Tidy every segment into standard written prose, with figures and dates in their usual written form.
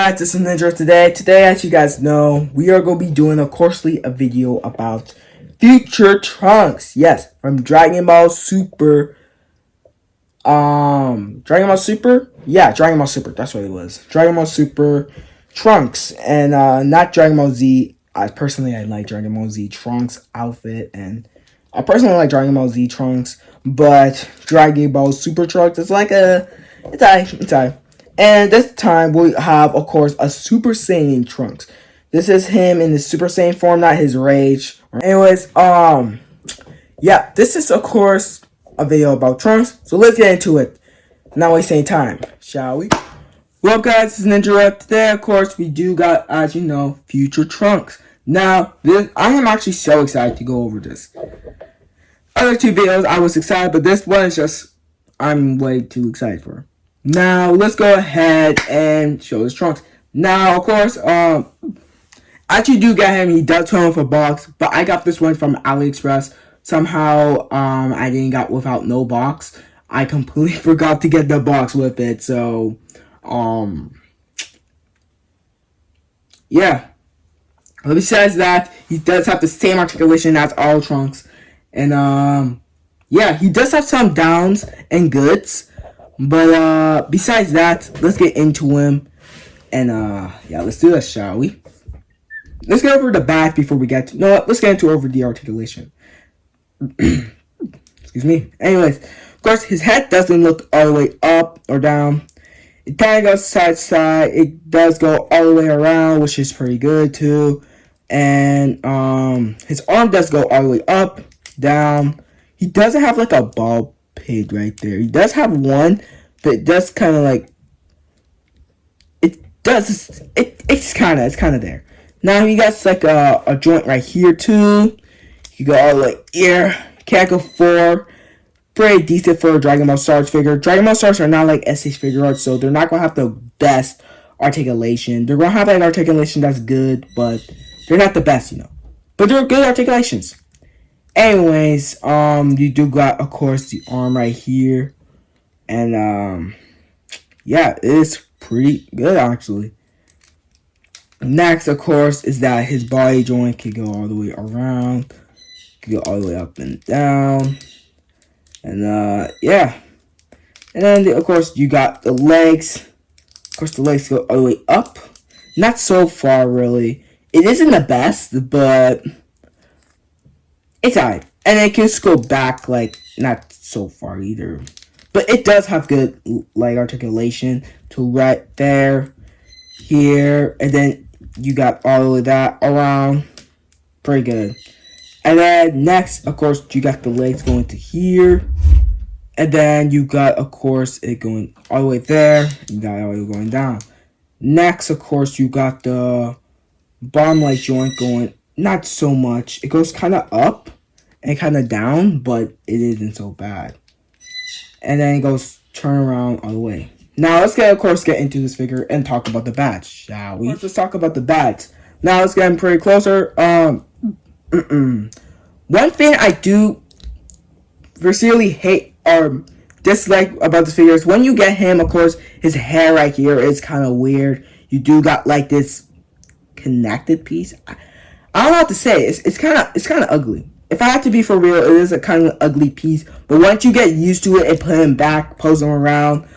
guys, this is Ninja today. Today, as you guys know, we are going to be doing a video about Future Trunks. Yes, from Dragon Ball Super. Dragon Ball Super? Yeah, Dragon Ball Super. That's what it was. Dragon Ball Super Trunks. And, not Dragon Ball Z. I like Dragon Ball Z Trunks outfit. And I personally like Dragon Ball Z Trunks. But Dragon Ball Super Trunks, it's alright. And this time we have, of course, a Super Saiyan Trunks. This is him in the Super Saiyan form, not his rage. Anyways, yeah, this is, of course, a video about Trunks. So let's get into it. Not wasting time, shall we? Well, guys, this is Ninja. Today, of course, we do got, as you know, Future Trunks. Now, I am actually so excited to go over this. Other two videos, I was excited, but this one is just, I'm way too excited for. Now, let's go ahead and show his Trunks. Now, of course, I actually do get him. He does come with a box, but I got this one from AliExpress. Somehow, I didn't get without no box. I completely forgot to get the box with it, so, yeah. But besides that, he does have the same articulation as all Trunks. And, yeah, he does have some downs and goods. But, besides that, let's get into him. And, yeah, let's do this, shall we? Let's get over the back before we get to... No, let's get into over the articulation. Excuse me. Anyways, of course, his head doesn't look all the way up or down. It kind of goes side to side. It does go all the way around, which is pretty good, too. And, his arm does go all the way up, down. He doesn't have, like, a ball pig right there. He does have one, but it does kind of like it's kind of there. Now he got like a joint right here too. You go all the way here. Can't go for pretty decent for a Dragon Ball Stars figure. Dragon Ball Stars are not like SH figure arts, so they're not gonna have the best articulation. They're gonna have an articulation that's good, but they're not the best, you know. But they're good articulations. Anyways, you do got, of course, the arm right here. And, yeah, it's pretty good, actually. Next, of course, is that his body joint can go all the way around. Can go all the way up and down. And, yeah. And then, of course, you got the legs. Of course, the legs go all the way up. Not so far, really. It isn't the best, but... it's alright. And it can just go back, like, not so far either. But it does have good, like, articulation to right there, here, and then you got all of that around. Pretty good. And then next, of course, you got the legs going to here. And then you got, of course, it going all the way there. You got it all the way going down. Next, of course, you got the bottom leg joint going not so much. It goes kind of up and kind of down, but it isn't so bad. And then it goes turn around all the way. Now let's get into this figure and talk about the badge, shall we? Let's talk about the badge. Now let's get pretty closer. One thing I do sincerely hate or dislike about this figure is when you get him, of course, his hair right here is kind of weird. You do got like this connected piece. I don't know what to say. It's kind of ugly. If I have to be for real, it is a kind of ugly piece. But once you get used to it and put him back, pose him around,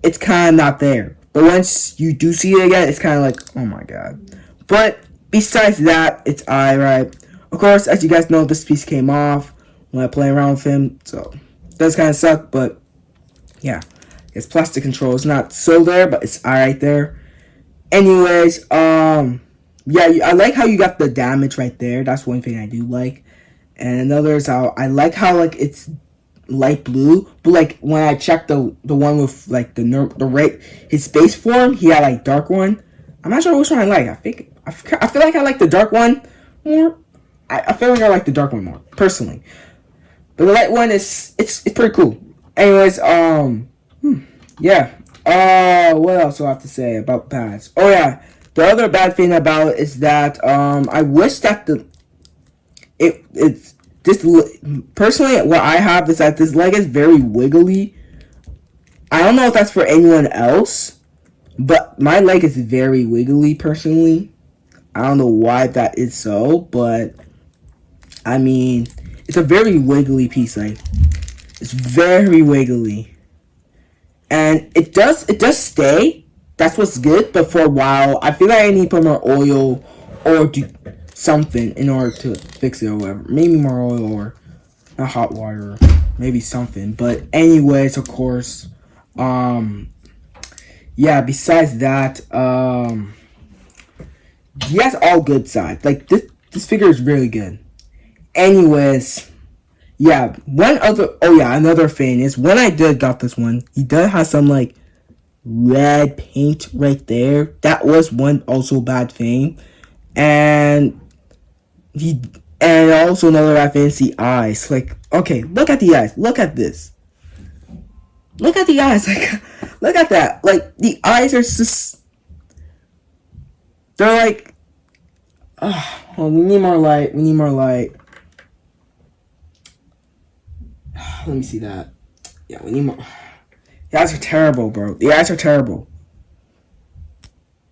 it's kind of not there. But once you do see it again, it's kind of like, oh my god. But besides that, it's alright. Of course, as you guys know, this piece came off when I play around with him. So, it does kind of suck, but yeah. His plastic control is not so there, but it's alright there. Anyways, yeah, I like how you got the damage right there. That's one thing I do like. And another is how I like how like it's light blue, but like when I checked the one with like his base form, he had like dark one. I'm not sure which one I like. I feel like I like the dark one more. I feel like I like the dark one more personally, but the light one is it's pretty cool. Anyways, yeah. What else do I have to say about pads? Oh yeah, the other bad thing about it is that I wish that it's this personally what I have is that this leg is very wiggly. I don't know if that's for anyone else, But my leg is very wiggly personally. I don't know why that is so, but I mean, it's a very wiggly piece. Like, it's very wiggly, and it does stay. That's what's good. But for a while, I feel like I need to put more oil or do something in order to fix it or whatever. Maybe more oil or not hot water, maybe something. But anyways, of course, yeah. Besides that, he has all good sides. Like this figure is really good. Anyways, yeah. Another thing is when I did got this one, he does have some like red paint right there. That was one also bad thing, and he and also another bad thing is the eyes. Like, okay, look at the eyes. Look at this. Look at the eyes. Like, look at that. Like the eyes are just they're like. Oh, we need more light. We need more light. Let me see that. Yeah, we need more. The eyes are terrible, bro. The eyes are terrible.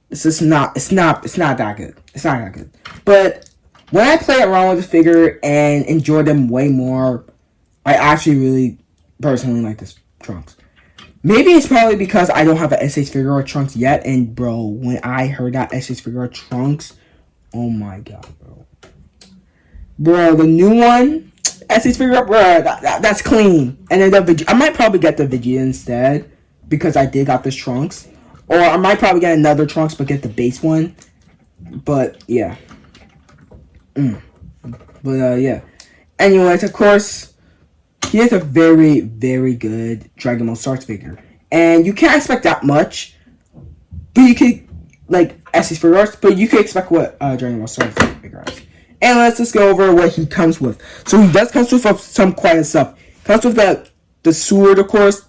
It's just not. It's not. It's not that good. It's not that good. But when I play around with the figure and enjoy them way more, I actually really personally like this Trunks. Maybe it's probably because I don't have an SH Figuarts Trunks yet, and bro, when I heard that SH Figuarts Trunks, oh my god, bro, the new one, SH Figuarts, bro, that's clean. And then I might probably get the Vegeta instead because I did got this Trunks, or I might probably get another Trunks but get the base one. But yeah, yeah. Anyways, of course. He is a very, very good Dragon Ball Stars figure. And you can't expect that much. But you could, like, SH Figuarts, but you could expect what Dragon Ball Stars figure is. And let's just go over what he comes with. So he does come with some quiet stuff. Comes with the sword, of course.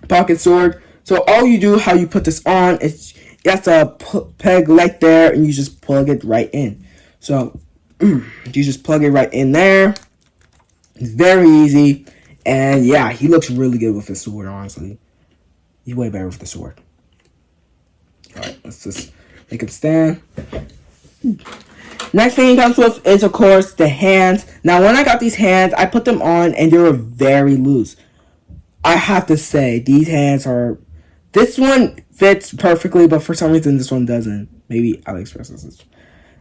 Pocket sword. So all you do, how you put this on, is you have to peg right there, and you just plug it right in. So, you just plug it right in there. It's very easy, and yeah, he looks really good with his sword, honestly. He's way better with the sword. Alright, let's just make him stand. Next thing he comes with is, of course, the hands. Now, when I got these hands, I put them on, and they were very loose. I have to say, these hands are... This one fits perfectly, but for some reason, this one doesn't. Maybe AliExpress does this.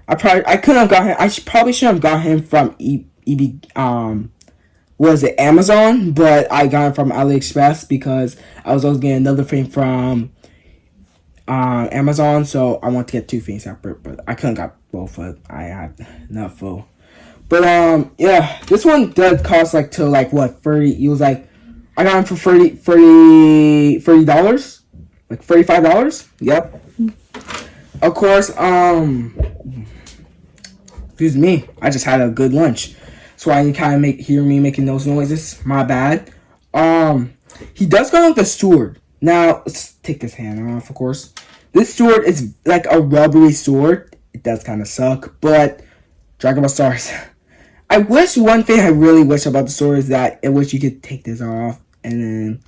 I couldn't have got him... I probably should have got him from was it Amazon, but I got it from AliExpress because I was always getting another thing from Amazon, so I want to get two things separate, but I couldn't got both, but I had enough full. But yeah, this one does cost like to like what 30. It was like I got it for $30, like $35. Yep. Of course, excuse me, I just had a good lunch. So why you kind of hear me making those noises. My bad. He does go with the sword. Now, let's take this hand off, of course. This sword is like a rubbery sword. It does kind of suck, but Dragon Ball Stars. I wish one thing I really wish about the sword is that I wish you could take this off and then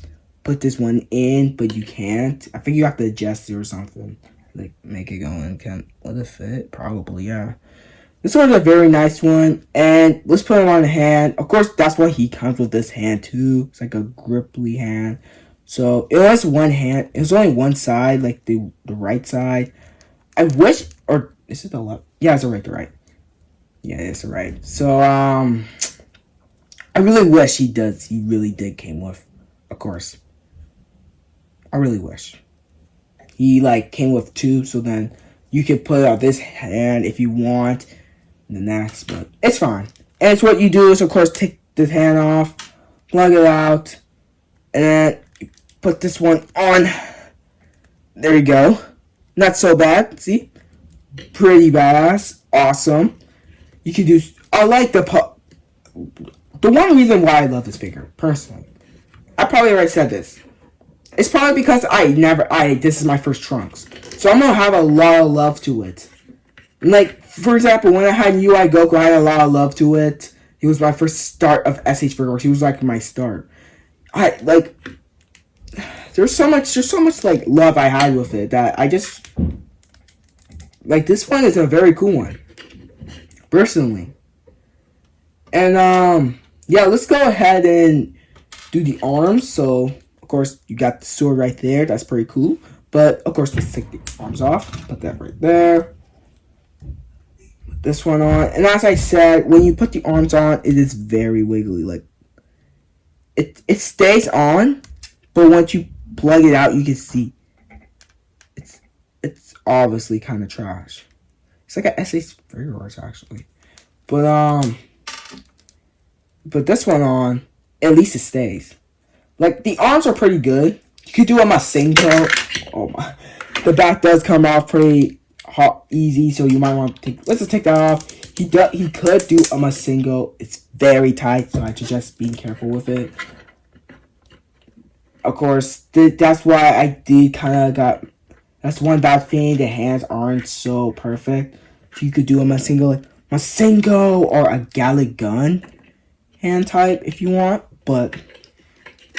put this one in, but you can't. I think you have to adjust it or something. Like, make it go in. Will it fit? Probably, yeah. This one's a very nice one, and let's put it on the hand. Of course, that's why he comes with this hand, too. It's like a gripply hand. So, it was one hand. It was only one side, like the right side. I wish, or is it the left? Yeah, it's the right. Yeah, it's the right. So, I really wish he really did came with, of course. I really wish. He, like, came with two, so then you could put it on this hand if you want. The next, but it's fine. And it's what you do is, of course, take this hand off, plug it out, and then you put this one on. There you go. Not so bad. See? Pretty badass. Awesome. You can do... I like the one reason why I love this figure, personally. I probably already said this. It's probably because this is my first Trunks. So I'm going to have a lot of love to it. Like, for example, when I had UI Goku, I had a lot of love to it. He was my first start of SH Figuarts. He was like my start. there's so much like love I had with it that I just like. This one is a very cool one, personally. And yeah, let's go ahead and do the arms. So of course you got the sword right there. That's pretty cool. But of course, let's take the arms off. Put that right there. Put this one on. And as I said, when you put the arms on, it is very wiggly. Like it stays on, but once you plug it out, you can see it's obviously kind of trash. It's like an S8 Figuarts actually, but this one on, at least it stays. Like the arms are pretty good. You could do a Masenko. Oh my, the back does come off pretty easy, so you might want to take. Let's just take that off. He could do a Masenko. It's very tight, so I suggest being careful with it. Of course, that's why I did kind of got. That's one bad thing. The hands aren't so perfect. So you could do a Masenko or a Gallic gun hand type if you want. But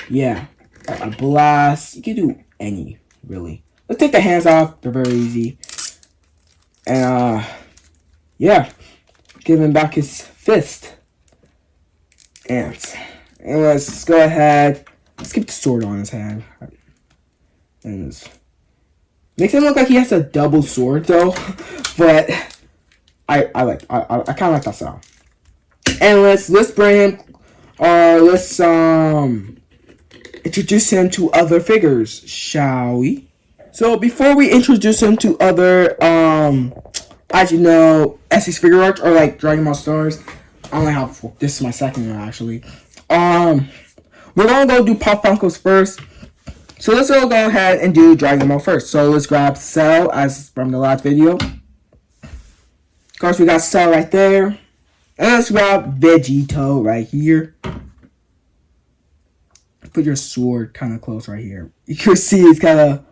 yeah, a blast. You can do any really. Let's take the hands off. They're very easy. And yeah, give him back his fist. And let's go ahead. Let's keep the sword on his hand. And makes him look like he has a double sword though, but I kind of like that style. And let's bring him, let's introduce him to other figures, shall we? So before we introduce him to other as you know, S6 Figuarts or like Dragon Ball Stars. I only have 4. This is my second one actually. We're gonna go do Pop Funkos first. So let's all go ahead and do Dragon Ball first. So let's grab Cell as from the last video. Of course, we got Cell right there. And let's grab Vegito right here. Put your sword kind of close right here. You can see it's kind of...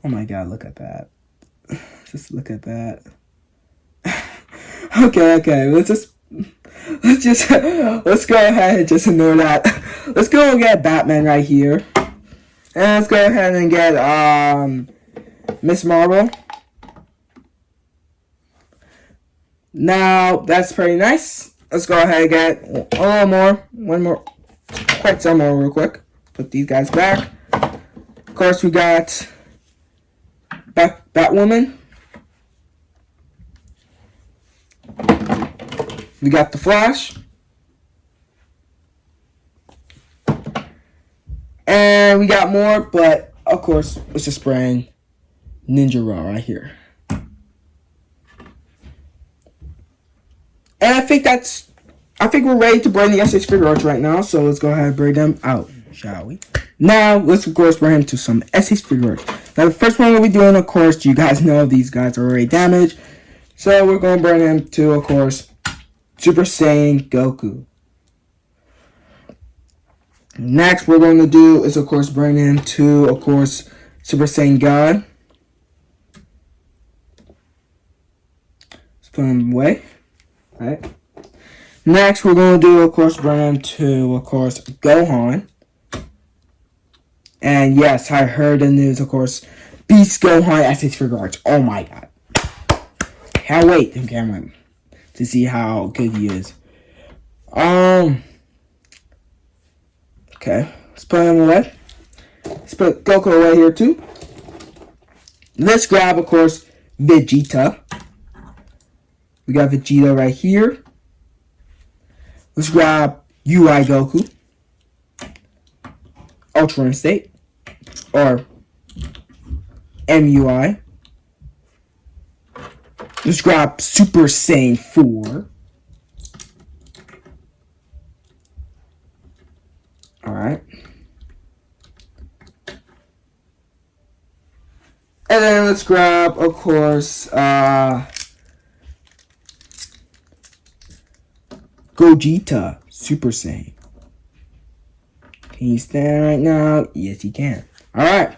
Oh my god, look at that. Just look at that. Okay. Let's go ahead and just ignore that. Let's go and get Batman right here. And let's go ahead and get Miss Marvel. Now that's pretty nice. Let's go ahead and get one more, quite some more real quick. Put these guys back. Of course, we got Batwoman. We got the Flash. And we got more, but of course, let's just bring Ninja Raw right here. And I think we're ready to bring the S6 Figuarts right now, so let's go ahead and bring them out, shall we? Now, let's of course bring him to some S6 Figuarts. Now, the first one we'll be doing, of course, you guys know these guys are already damaged. So we're going to bring him to, of course, Super Saiyan Goku. Next, we're going to do is, of course, bring him to, of course, Super Saiyan God. Let's put him away. Alright. Next, we're going to do, of course, bring him to, of course, Gohan. And yes, I heard the news, of course, Beast Gohan S6 Figuarts. Oh my god. Can't wait to see how good he is. Okay, let's put him away. Let's put Goku away here too. Let's grab, of course, Vegeta. We got Vegeta right here. Let's grab UI Goku. Ultra Instinct. Or MUI. Let's grab Super Saiyan 4. Alright. And then let's grab, of course, Gogeta Super Saiyan. Can he stand right now? Yes, he can. Alright.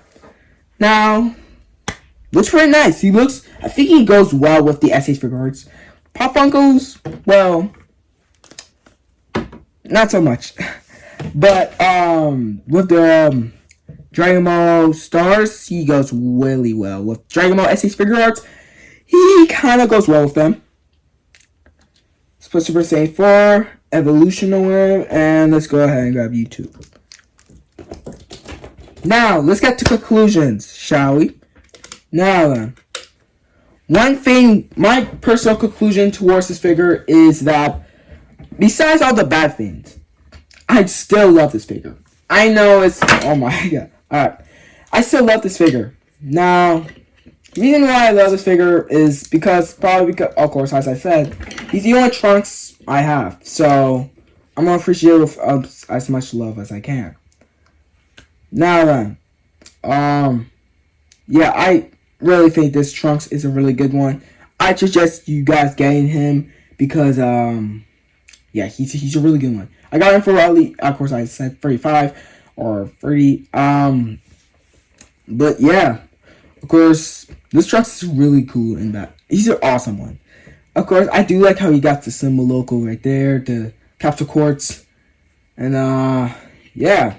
Now, looks pretty nice. I think he goes well with the S6 Figuarts. Pop Funkos, well, not so much. But, with the Dragon Ball Stars, he goes really well. With Dragon Ball SH Figure Arts, he kind of goes well with them. Let's put Super Saiyan 4, Evolution away, and let's go ahead and grab YouTube. Now, let's get to conclusions, shall we? Now then. One thing, my personal conclusion towards this figure is that, besides all the bad things, I still love this figure. I know it's, oh my god. Alright. I still love this figure. Now, the reason why I love this figure is probably because, of course, as I said, he's the only Trunks I have. So, I'm going to appreciate it with as much love as I can. Now then, yeah, I really think this Trunks is a really good one. I suggest you guys getting him because, yeah, he's a really good one. I got him for Riley, of course, I said 35 or 30, but yeah, of course, this Trunks is really cool in that. He's an awesome one. Of course, I do like how he got the symbol logo right there, the Capsule Quartz, and, yeah.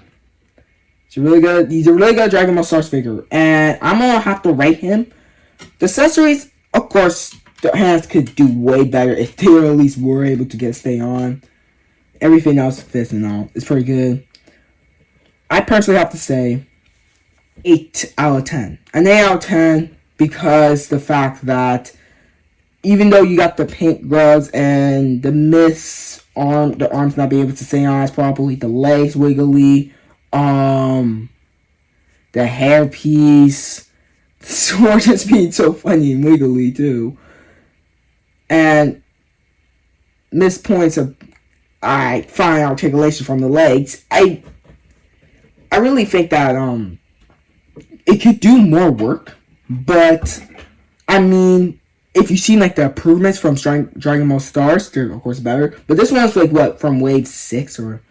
He's a really good Dragon Ball Stars figure. And I'm going to have to rate him. The accessories, of course, the hands could do way better if they at least were able to stay on. Everything else fits and all. It's pretty good. I personally have to say 8 out of 10. An 8 out of 10 because the fact that even though you got the paint gloves and the the arms not being able to stay on as properly, the legs wiggly, the hairpiece, the sword just being so funny and wiggly too, and missed points of fine articulation from the legs. I really think that it could do more work, but I mean, if you've seen like the improvements from Dragon Ball Stars, they're of course better. But this one's like what, from wave 6 or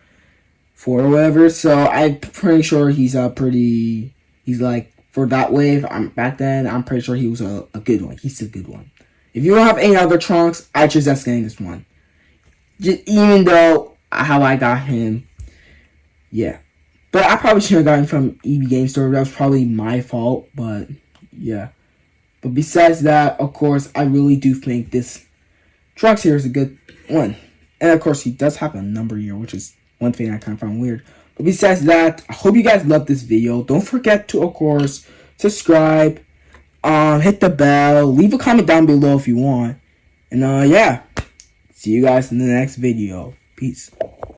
4 or whatever, so I'm pretty sure he's like, for that wave, back then, I'm pretty sure he was a good one. He's a good one. If you don't have any other Trunks, I suggest getting this one. Even though how I got him, yeah. But I probably shouldn't have gotten from EB Game Store. That was probably my fault, but yeah. But besides that, of course, I really do think this Trunks here is a good one. And of course, he does have a number year, which is one thing I kind of found weird. But besides that, I hope you guys loved this video. Don't forget to, of course, subscribe, hit the bell, leave a comment down below if you want. And, yeah. See you guys in the next video. Peace.